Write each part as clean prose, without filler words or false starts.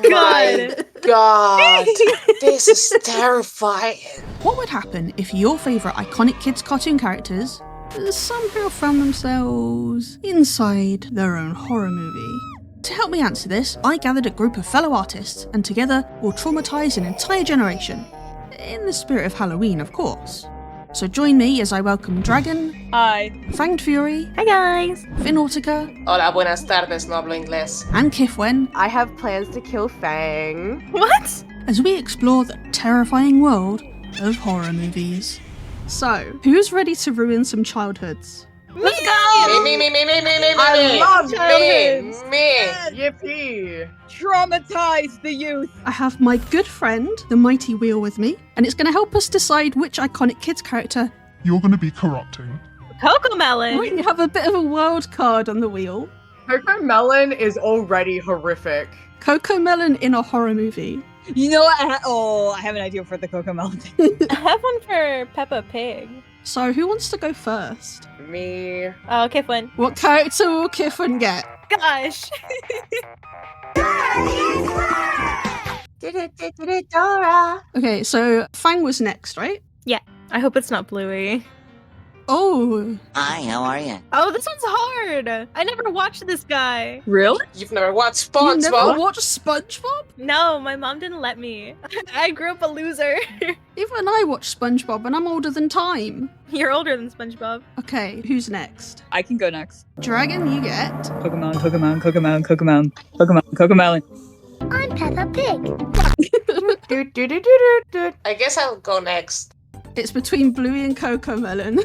my god! This is terrifying. What would happen if your favourite iconic kids' cartoon characters somehow found themselves inside their own horror movie? To help me answer this, I gathered a group of fellow artists, and together we'll traumatise an entire generation. In the spirit of Halloween, of course. So join me as I welcome Dragon. Hi. Fanged Fury. Hi guys. Finautica. Hola, buenas tardes, no hablo inglés. And Qifwen. I have plans to kill Fang. What? As we explore the terrifying world of horror movies. So, who's ready to ruin some childhoods? Let's go! Me. I love childhoods. Me. Yippee! Traumatize the youth. I have my good friend, the Mighty Wheel, with me, and it's going to help us decide which iconic kids character you're going to be corrupting. Coco Melon. We have a bit of a wild card on the wheel. Coco Melon is already horrific. Coco Melon in a horror movie. You know what? I have an idea for the Coco Melon. I have one for Peppa Pig. So, who wants to go first? Me. Oh, Qifwen. What character will Qifwen get? Gosh. Dora. Okay, so Fang was next, right? I hope it's not Bluey. Oh. Hi, how are you? Oh, this one's hard. I never watched this guy. Really? You've never watched You SpongeBob? never watched SpongeBob? No, my mom didn't let me. I grew up a loser. Even I watched SpongeBob and I'm older than time. You're older than SpongeBob. Okay, who's next? I can go next. Dragon, you get. Coco Melon, Coco Melon, Coco Melon, Coco Melon, Coco Melon, Coco Melon. I'm Peppa Pig. Do. I guess I'll go next. It's between Bluey and Coco Melon.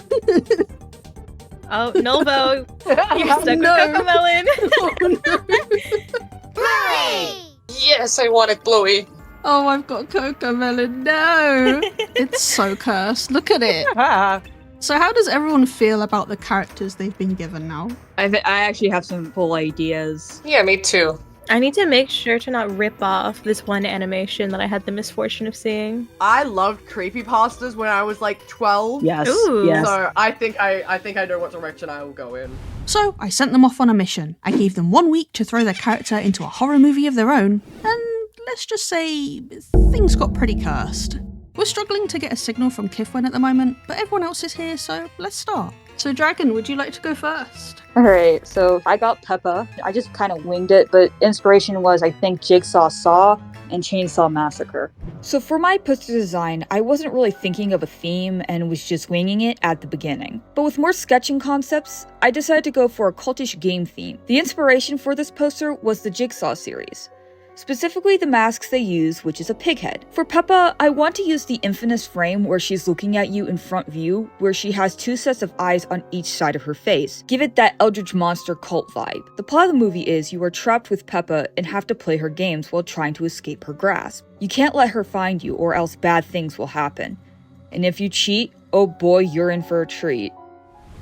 Oh, Nulvo. You're stuck No. with Coco Melon. Oh no. Yes, I wanted Bluey. Oh, I've got Coco Melon. No. It's so cursed. Look at it. So how does everyone feel about the characters they've been given now? I actually have some cool ideas. Yeah, me too. I need to make sure to not rip off this one animation that I had the misfortune of seeing. I loved creepypastas when I was like 12. Yes. Ooh. Yes. So I think I know what direction I will go in. So I sent them off on a mission. I gave them 1 week to throw their character into a horror movie of their own, and let's just say things got pretty cursed. We're struggling to get a signal from Qifwen at the moment, but everyone else is here, so let's start. So Dragon, would you like to go first? Alright, so I got Peppa. I just kind of winged it, but inspiration was, I think, Jigsaw Saw and Chainsaw Massacre. So for my poster design, I wasn't really thinking of a theme and was just winging it at the beginning. But with more sketching concepts, I decided to go for a cultish game theme. The inspiration for this poster was the Jigsaw series. Specifically the masks they use, which is a pig head. For Peppa, I want to use the infamous frame where she's looking at you in front view, where she has 2 sets of eyes on each side of her face. Give it that Eldritch Monster cult vibe. The plot of the movie is you are trapped with Peppa and have to play her games while trying to escape her grasp. You can't let her find you or else bad things will happen. And if you cheat, oh boy, you're in for a treat.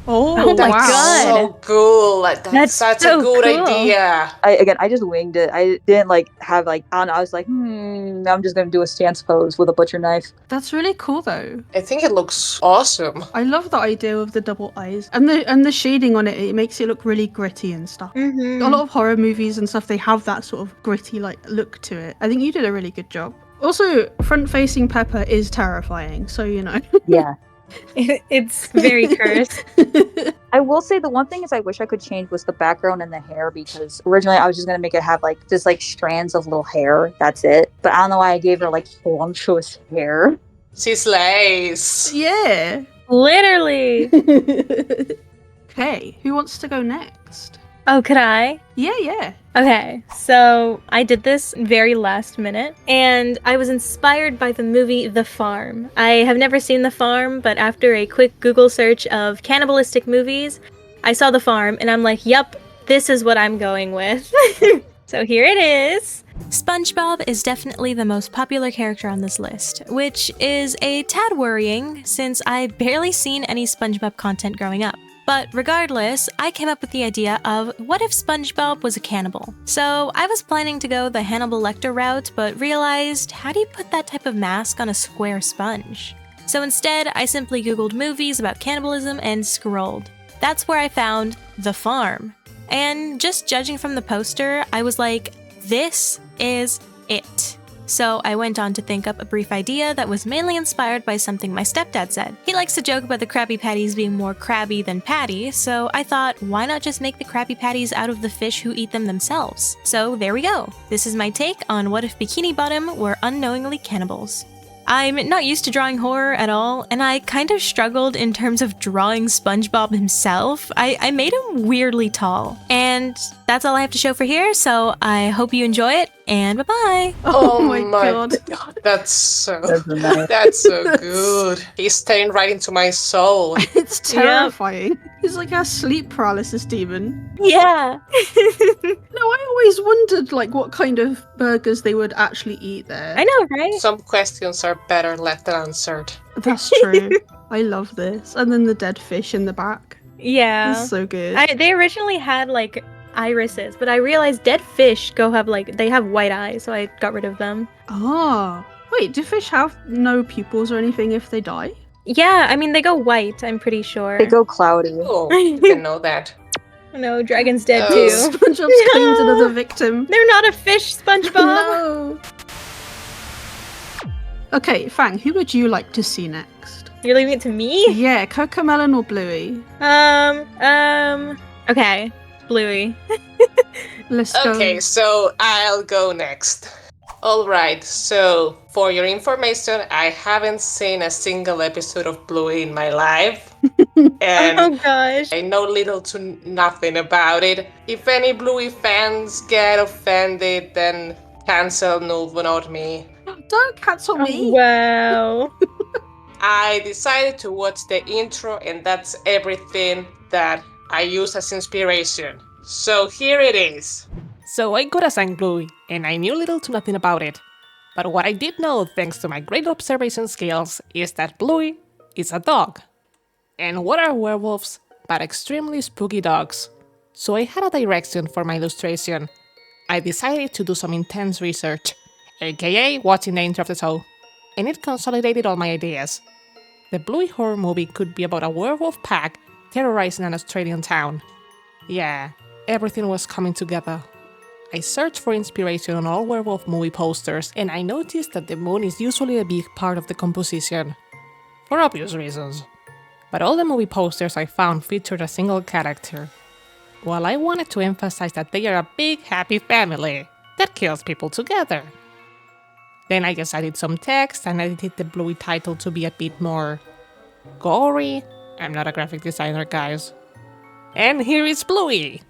Oh my That's god. so cool. That's such so a good cool. idea. I just winged it. I didn't have I don't know, I was like, I'm just gonna do a stance pose with a butcher knife. That's really cool though. I think it looks awesome. I love the idea of the double eyes. And the shading on it, it makes it look really gritty and stuff. Mm-hmm. A lot of horror movies and stuff, they have that sort of gritty look to it. I think you did a really good job. Also, front-facing Peppa is terrifying, so you know. Yeah. It's very cursed. I will say the one thing is I wish I could change was the background and the hair, because originally I was just gonna make it have just strands of little hair. That's it. But I don't know why I gave her voluptuous hair. She slays. Yeah. Literally. Okay, who wants to go next? Oh, could I? Yeah. Okay, so I did this very last minute, and I was inspired by the movie The Farm. I have never seen The Farm, but after a quick Google search of cannibalistic movies, I saw The Farm, and I'm like, yup, this is what I'm going with. So here it is. SpongeBob is definitely the most popular character on this list, which is a tad worrying since I've barely seen any SpongeBob content growing up. But regardless, I came up with the idea of what if SpongeBob was a cannibal? So I was planning to go the Hannibal Lecter route, but realized, how do you put that type of mask on a square sponge? So instead, I simply googled movies about cannibalism and scrolled. That's where I found The Farm. And just judging from the poster, I was like, this is it. So I went on to think up a brief idea that was mainly inspired by something my stepdad said. He likes to joke about the Krabby Patties being more crabby than patty, so I thought, why not just make the Krabby Patties out of the fish who eat them themselves? So there we go. This is my take on what if Bikini Bottom were unknowingly cannibals. I'm not used to drawing horror at all, and I kind of struggled in terms of drawing SpongeBob himself. I made him weirdly tall. And that's all I have to show for here, so I hope you enjoy it, and bye-bye! Oh my my god. god, that's so nice. that's so good. He's staring right into my soul. It's terrifying. He's like a sleep paralysis demon. Yeah! No, I always wondered like what kind of burgers they would actually eat there. I know, right? Some questions are better left unanswered. That's true. I love this. And then the dead fish in the back. Yeah. It's so good. They originally had like irises, but I realized dead fish they have white eyes, so I got rid of them. Ah. Wait, do fish have no pupils or anything if they die? Yeah, I mean they go white, I'm pretty sure. They go cloudy. Oh, you didn't know that. No, dragon's dead Oh. too. SpongeBob's claimed another victim. They're not a fish, SpongeBob! No. Okay, Fang, who would you like to see next? You're leaving it to me? Yeah, Cocomelon or Bluey? Okay, Bluey. Let's go. Okay, so I'll go next. Alright, so for your information, I haven't seen a single episode of Bluey in my life. And Oh gosh. I know little to nothing about it. If any Bluey fans get offended, then cancel Nulvo, not me. Don't cancel me. Wow. I decided to watch the intro, and that's everything that I use as inspiration. So here it is. So I got assigned Bluey, and I knew little to nothing about it. But what I did know, thanks to my great observation skills, is that Bluey is a dog. And what are werewolves but extremely spooky dogs? So I had a direction for my illustration. I decided to do some intense research, aka watching the intro of the show, and it consolidated all my ideas. The Bluey horror movie could be about a werewolf pack terrorizing an Australian town. Yeah, everything was coming together. I searched for inspiration on all werewolf movie posters, and I noticed that the moon is usually a big part of the composition. For obvious reasons. But all the movie posters I found featured a single character. While I wanted to emphasize that they are a big, happy family that kills people together. Then I just added some text and edited the Bluey title to be a bit more gory. I'm not a graphic designer, guys. And here is Bluey!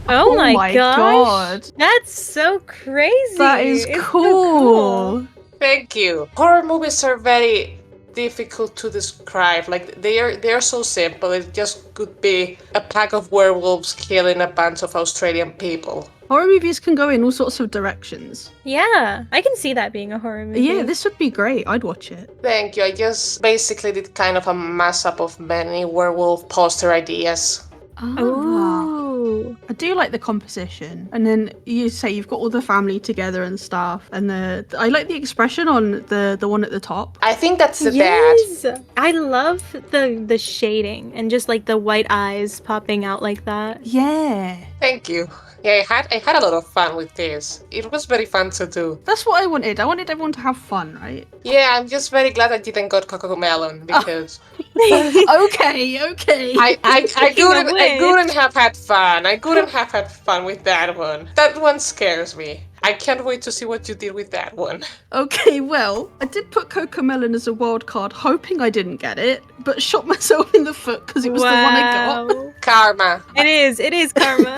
Oh my gosh. God. That's so crazy. That is It's so cool. Thank you. Horror movies are very difficult to describe. Like they are so simple. It just could be a pack of werewolves killing a bunch of Australian people. Horror movies can go in all sorts of directions. Yeah, I can see that being a horror movie. Yeah, this would be great. I'd watch it. Thank you. I just basically did kind of a mash-up of many werewolf poster ideas. Oh. I do like the composition, and then you say you've got all the family together and stuff, and I like the expression on the one at the top. I think that's the dad. Yes, I love the shading and just like the white eyes popping out like that. Yeah, Thank you. Yeah, I had a lot of fun with this. It was very fun to do. that's what I wanted. I wanted everyone to have fun, right? Yeah, I'm just very glad I didn't got Cocomelon because Okay. I Speaking of which- couldn't have had fun. I couldn't have had fun with that one. That one scares me. I can't wait to see what you did with that one. Okay, well, I did put Cocomelon as a wild card, hoping I didn't get it, but shot myself in the foot because it was the one I got. Wow. Karma. It is karma.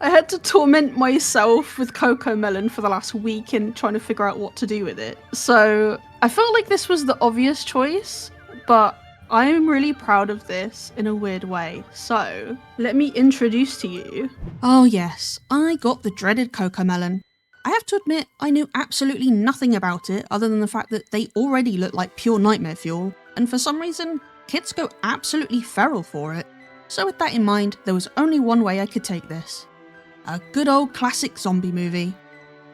I had to torment myself with Cocomelon for the last week in trying to figure out what to do with it. So I felt like this was the obvious choice, but I'm really proud of this in a weird way. So let me introduce to you. Oh yes, I got the dreaded Cocomelon. I have to admit, I knew absolutely nothing about it other than the fact that they already look like pure nightmare fuel, and for some reason, kids go absolutely feral for it. So with that in mind, there was only one way I could take this. A good old classic zombie movie.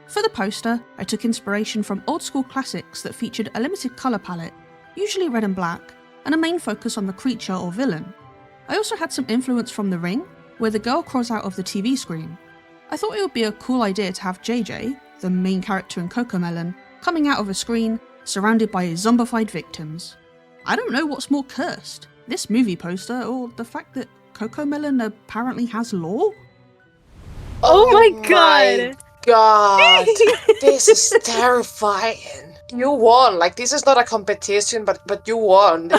For the poster, I took inspiration from old school classics that featured a limited colour palette, usually red and black, and a main focus on the creature or villain. I also had some influence from The Ring, where the girl crawls out of the TV screen. I thought it would be a cool idea to have JJ, the main character in Cocomelon, coming out of a screen, surrounded by zombified victims. I don't know what's more cursed, this movie poster or the fact that Cocomelon apparently has lore? Oh my god! God, this is terrifying. You won. Like, this is not a competition, but you won.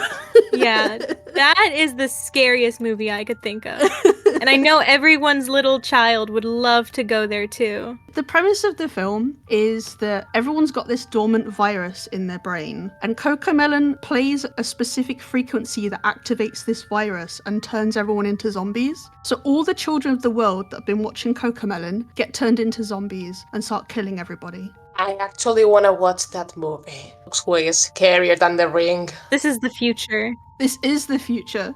Yeah, that is the scariest movie I could think of. And I know everyone's little child would love to go there too. The premise of the film is that everyone's got this dormant virus in their brain, and Cocomelon plays a specific frequency that activates this virus and turns everyone into zombies. So all the children of the world that have been watching Cocomelon get turned into zombies and start killing everybody. I actually want to watch that movie. Looks way scarier than The Ring. This is the future. This is the future.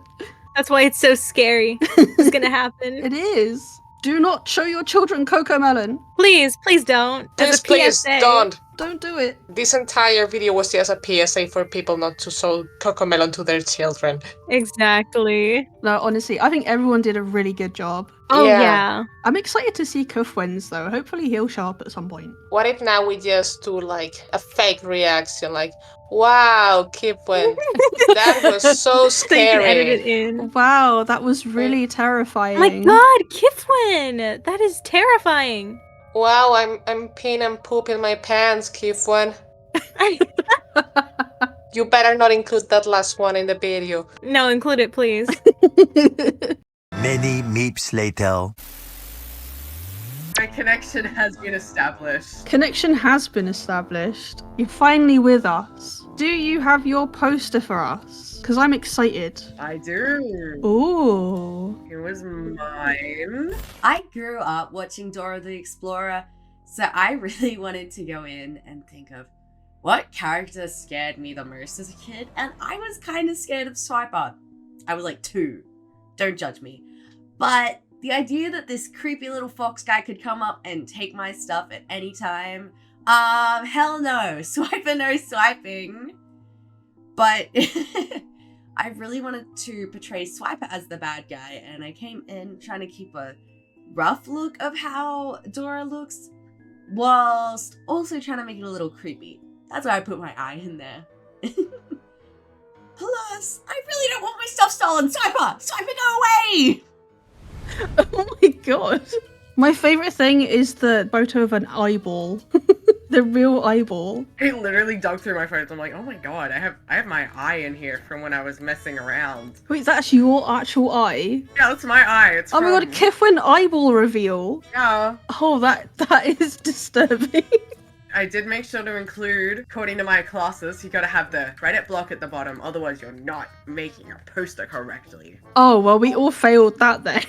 That's why it's so scary. It's gonna happen. It is. Do not show your children Cocomelon. Please don't. As a Please, PSA. don't. Don't do it. This entire video was just a PSA for people not to show Cocomelon to their children. Exactly. No, honestly, I think everyone did a really good job. Oh Yeah. yeah. I'm excited to see Qifwen's though. Hopefully he'll show up at some point. What if now we just do like a fake reaction, like, wow, Qifwen, that was so So you can edit it scary. in. Wow, that was really terrifying. Oh my god, Qifwen! That is terrifying. Wow, I'm peeing and poop in my pants, Qifwen. You better not include that last one in the video. No, include it, please. Many meeps later. My connection has been established. Connection has been established. You're finally with us. Do you have your poster for us? Because I'm excited. I do. Ooh. It was mine. I grew up watching Dora the Explorer, so I really wanted to go in and think of what character scared me the most as a kid, and I was kind of scared of Swiper. I was like 2. Don't judge me. But the idea that this creepy little fox guy could come up and take my stuff at any time, hell no. Swiper no swiping. But I really wanted to portray Swiper as the bad guy, and I came in trying to keep a rough look of how Dora looks, whilst also trying to make it a little creepy. That's why I put my eye in there. Plus, I really don't want my stuff stolen! Swiper! Swiper, go away! Oh my god. My favourite thing is the photo of an eyeball. The real eyeball. I literally dug through my photos. I'm like, oh my god, I have my eye in here from when I was messing around. Wait, that's your actual eye? Yeah, that's my eye. It's Oh my god, Qifwen eyeball reveal. Yeah. Oh, that is disturbing. I did make sure to include, according to my classes, you gotta have the credit block at the bottom, otherwise you're not making your poster correctly. Oh, well, we all failed that then.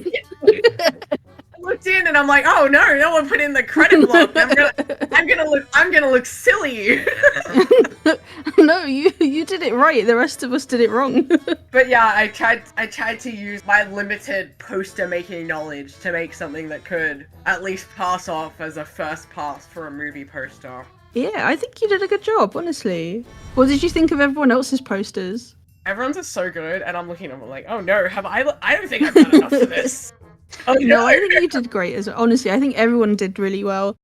I looked in and I'm like, oh no one put in the credit block. I'm gonna look silly. No, you did it right. The rest of us did it wrong. But yeah, I tried to use my limited poster making knowledge to make something that could at least pass off as a first pass for a movie poster. Yeah, I think you did a good job, honestly. What did you think of everyone else's posters? Everyone's are so good, and I'm looking at them like, oh no, I don't think I've done enough for this. Oh no, I think you did great. Honestly, I think everyone did really well.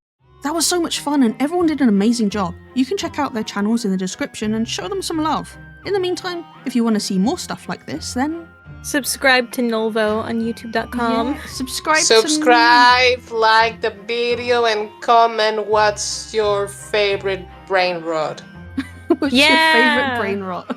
That was so much fun and everyone did an amazing job. You can check out their channels in the description and show them some love. In the meantime, if you want to see more stuff like this, then Subscribe to Nulvo on youtube.com. yeah, subscribe, like the video, and comment what's your favorite brain rot. What's your favorite brain rot?